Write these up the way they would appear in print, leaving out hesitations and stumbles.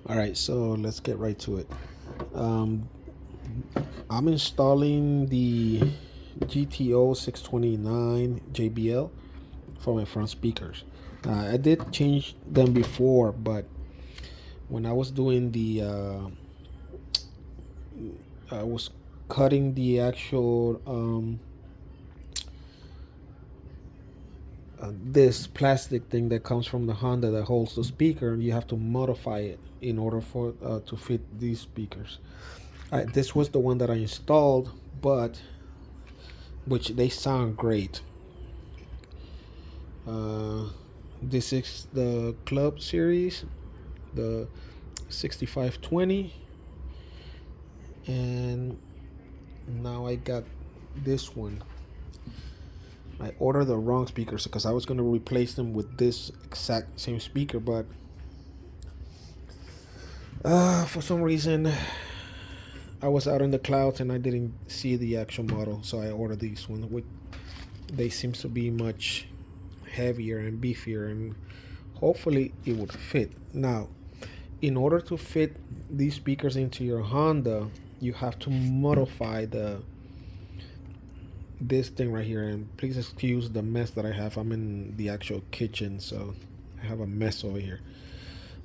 All right, so let's get right to it. Um, I'm installing the GTO 629 JBL for my front speakers. I did change them before, but when I was doing I was cutting the actual this plastic thing that comes from the Honda that holds the speaker. You have to modify it in order for to fit these speakers. This was the one that I installed, but which they sound great. Uh, this is the Club Series, the 6520, and now I got this one. I ordered the wrong speakers because I was going to replace them with this exact same speaker, but for some reason I was out in the clouds and I didn't see the actual model, so I ordered these ones. They seem to be much heavier and beefier, and hopefully it would fit. Now, in order to fit these speakers into your Honda, you have to modify the this thing right here. And please excuse the mess that I have. I'm in the actual kitchen, so I have a mess over here.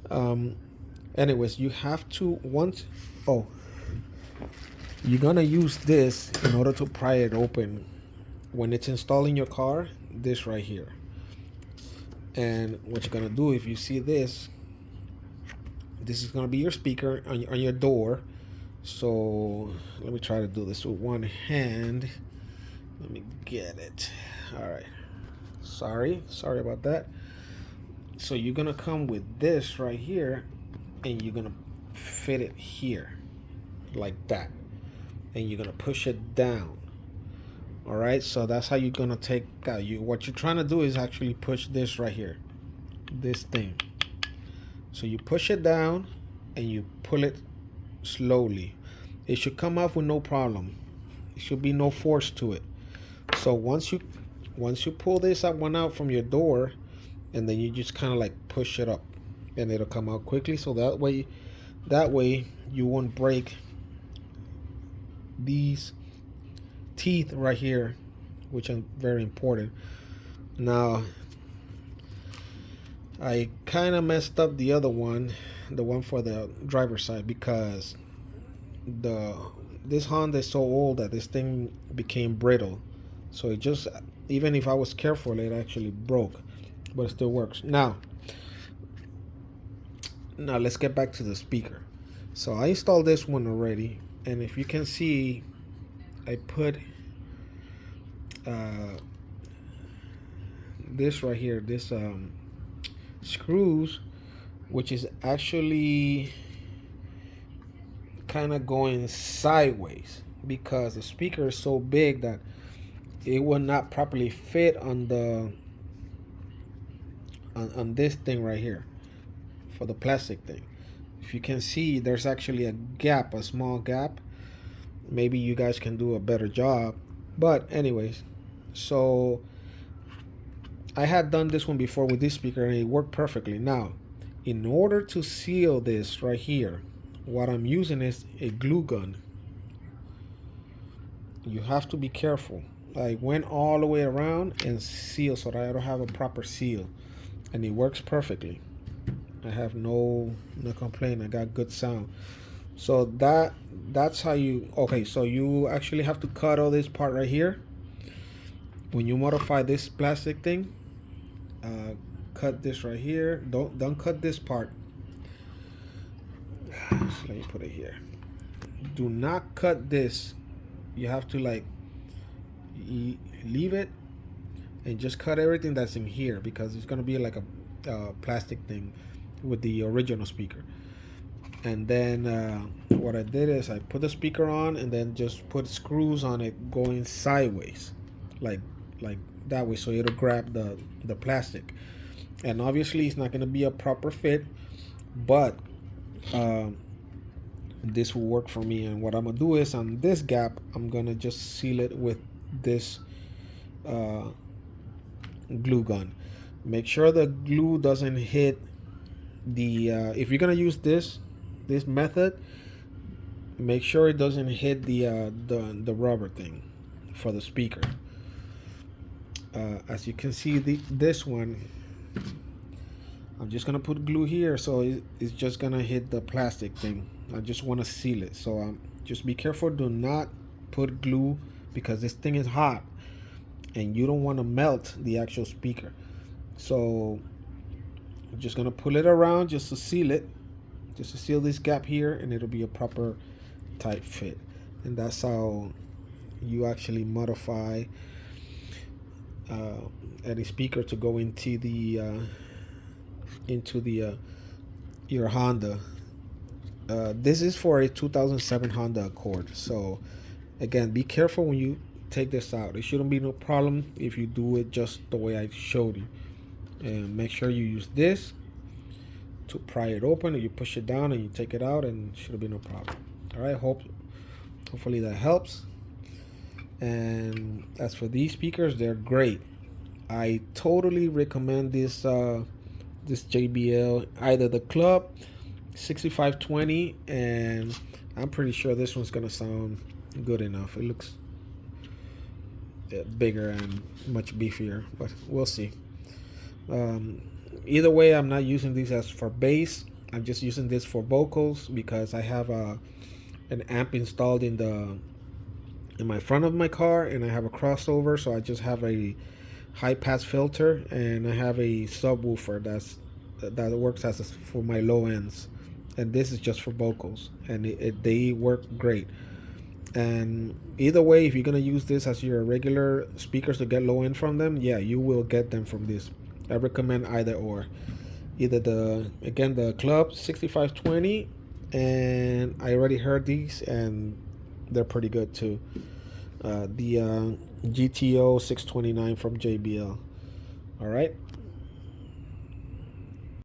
Um, anyways, you have to once. Oh, you're gonna use this in order to pry it open when it's installed in your car. This right here. And what you're gonna do, if you see this, this is gonna be your speaker on your door. So let me try to do this with one hand. Let me get it. All right. Sorry about that. So you're gonna come with this right here, and you're gonna fit it here, like that, and you're gonna push it down. All right. So that's how you're gonna take that. What you're trying to do is actually push this right here, this thing. So you push it down, and you pull it slowly. It should come off with no problem. It should be no force to it. So once you pull this one out from your door, and then you just kind of like push it up, and it'll come out quickly. So that way you won't break these teeth right here, which are very important. Now I kind of messed up the other one, the one for the driver's side, because the this Honda is so old that this thing became brittle. So it just, even if I was careful, it actually broke, but it still works. Now let's get back to the speaker. So I installed this one already, and if you can see, I put uh, this right here, this screws, which is actually kind of going sideways because the speaker is so big that it will not properly fit on the on this thing right here for the plastic thing. If you can see, there's actually a gap, a small gap. Maybe you guys can do a better job, but anyways, so I had done this one before with this speaker and it worked perfectly. Now, in order to seal this right here, what I'm using is a glue gun. You have to be careful. I went all the way around and seal so that I don't have a proper seal, and it works perfectly. I have no complaint. I got good sound. So that's how you, okay, so you actually have to cut all this part right here. When you modify this plastic thing, cut this right here. Don't cut this part. Let me put it here. Do not cut this. You have to like leave it and just cut everything that's in here, because it's gonna be like a plastic thing with the original speaker. And then what I did is I put the speaker on and then just put screws on it going sideways, like like that way, so it'll grab the plastic. And obviously it's not going to be a proper fit, but um, this will work for me. And what I'm gonna do is on this gap, I'm gonna just seal it with this uh, glue gun. Make sure the glue doesn't hit the if you're gonna use this, this method, make sure it doesn't hit the rubber thing for the speaker. As you can see, this one, I'm just gonna put glue here, so it's just gonna hit the plastic thing. I just want to seal it, so just be careful. Do not put glue because this thing is hot, and you don't want to melt the actual speaker. So I'm just gonna pull it around just to seal it, just to seal this gap here, and it'll be a proper tight fit. And that's how you actually modify any speaker to go into the your Honda. This is for a 2007 Honda Accord. So again, be careful when you take this out. It shouldn't be no problem if you do it just the way I showed you. And make sure you use this to pry it open, and you push it down and you take it out, and it shouldn't be no problem. All right, hopefully that helps. And as for these speakers, they're great. I totally recommend this this JBL, either the Club 6520, and I'm pretty sure this one's gonna sound good enough. It looks bigger and much beefier, but we'll see. Either way, I'm not using these as for bass. I'm just using this for vocals because I have an amp installed in my front of my car, and I have a crossover, so I just have a high pass filter, and I have a subwoofer that works as for my low ends, and this is just for vocals, and they work great. And either way, if you're gonna use this as your regular speakers to get low end from them, yeah, you will get them from this. I recommend either or. Either the Club 6520, and I already heard these and they're pretty good too. The GTO 629 from JBL. All right.